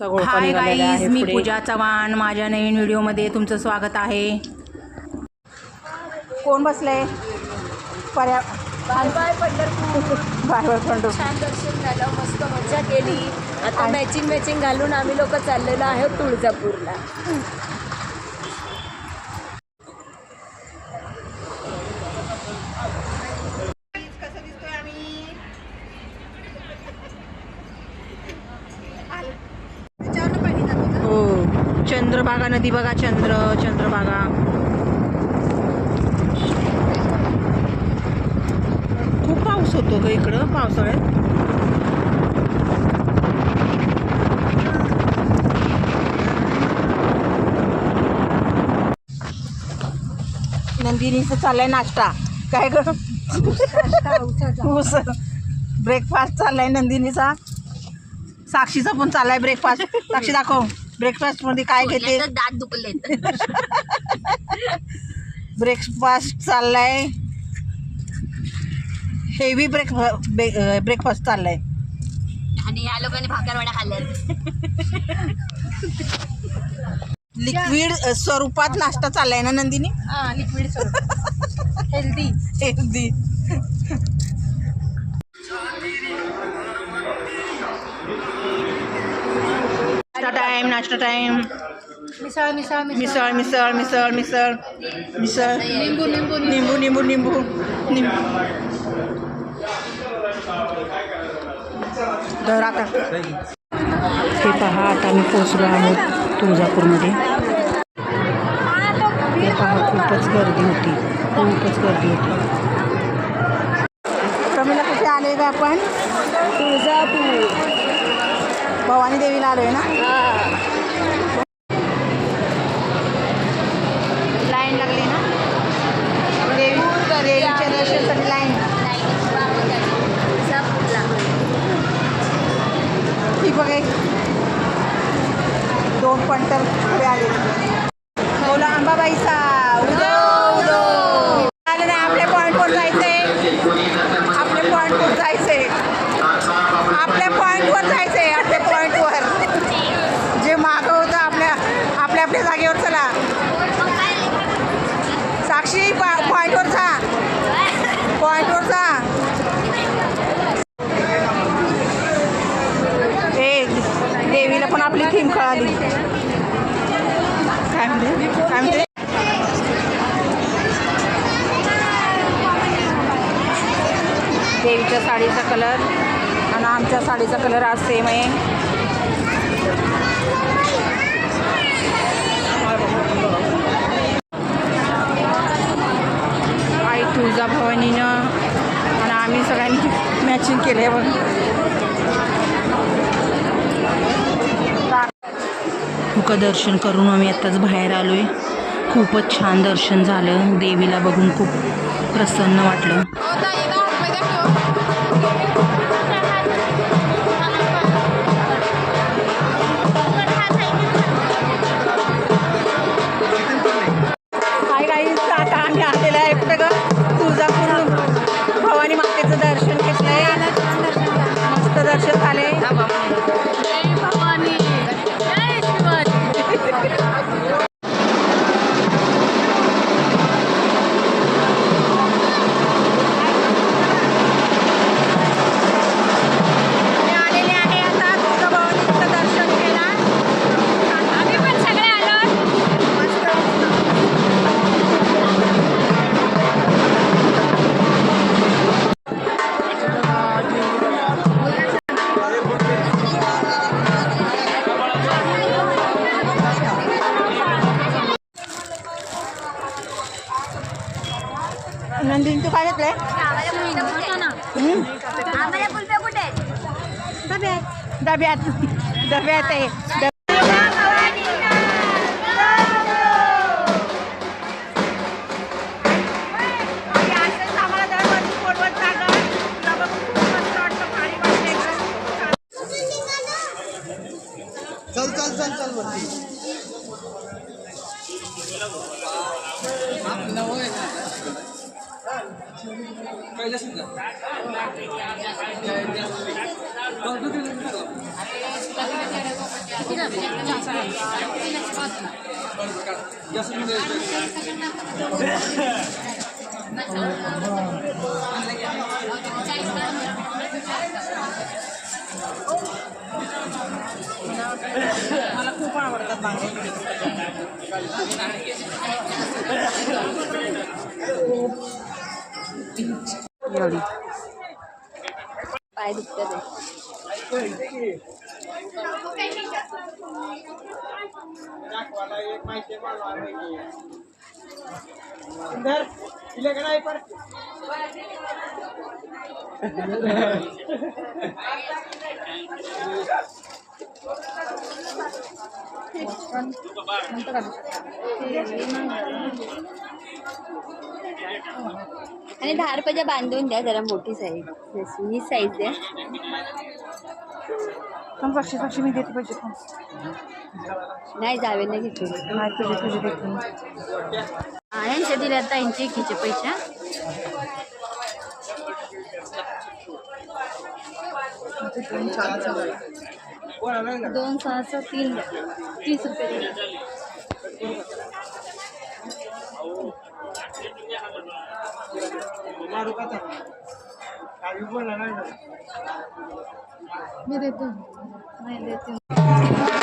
Hi guys, मी पूजा चव्हाण. माझ्या नवीन व्हिडिओमध्ये तुमचं स्वागत आहे. कोण बसलंय? Bye bye Pandharpur. Bye bye Pandharpur. छान दर्शन झालं, मस्त मजा केली. आता मॅचिंग घालून आम्ही लोक चाललेलो आहोत तुळजापूरला. चंद्रभागा नदी बघा, चंद्रभागा. खूप पाऊस होतो ग इकडं पावसाळ्यात. नंदिनीचं चाललाय नाश्ता. काय ग? ब्रेकफास्ट चाललाय नंदिनीचा. साक्षीचा पण चाललाय ब्रेकफास्ट. साक्षी दाखव ब्रेकफास्ट मध्ये काय घेते. दात दुखले. ब्रेकफास्ट चाललाय, हेवी ब्रेकफास्ट चाललाय. आणि या लोकांनी भाकरवड्या खाल्ल्या. लिक्विड स्वरूपात नाश्ता चाललाय ना नंदिनी. लिक्विड स्वरूपात हेल्दी. नाश्ता टाइम. मिसळ मिसळ मिसळ मिसळ मिसळ मिसळ मिसळ. निंबू. तर आता हे पहा, आता आम्ही पोचलो आहोत तुळजापूरमध्ये. हे पहा, खूपच गर्दी होती. प्रमिला कुठे आले का आपण? तुळजापूर भवानी देवीला आलोय ना. लाईन लागली ना देवीच्या दर्शनासाठी. लाईन ही बघ, 2 पंटर पुढे आले. बोला अंबाबाईचा उदो आले ना. आपल्या पॉईंटवर जायचंय. जे मागं होतं आपल्या जागेवर. चला साक्षी, पॉईंटवर जा. देवीला पण आपली थीम कळाली. काय म्हणते देवीच्या साडीचा कलर आणि आमच्या साडीचा कलर आज सेम आहे. आई तुळजाभवानीनं आणि आम्ही सगळ्यांनी मॅचिंग केले. बघ, मुखदर्शन करून आम्ही आत्ताच बाहेर आलोय. खूपच छान दर्शन झालं. देवीला बघून खूप प्रसन्न वाटलं. हाय गाईज, आता आम्ही आलेलं आहे कुठं ग? तुळजापूर भवानी मातेचं दर्शन घेतलंय. मस्त दर्शन झाले. नंदिनी, तू काय घेतलंय? डब्यात आहे. चल मला खूप आवडतात बांगडे. पाय दुखतात आणि 10 रुपयाच्या बांधून द्या जरा मोठी साईज जशी ही साईज द्या. साक्षी साक्षी मी देते पैसे. नाही जावे नाही घेतले नाही तुझे तुझे देते. यांच्या दिले आता यांचे घ्यायचे पैसे. दोन 6 6 3 30 रुपये द्या. मी देते. नाही देते.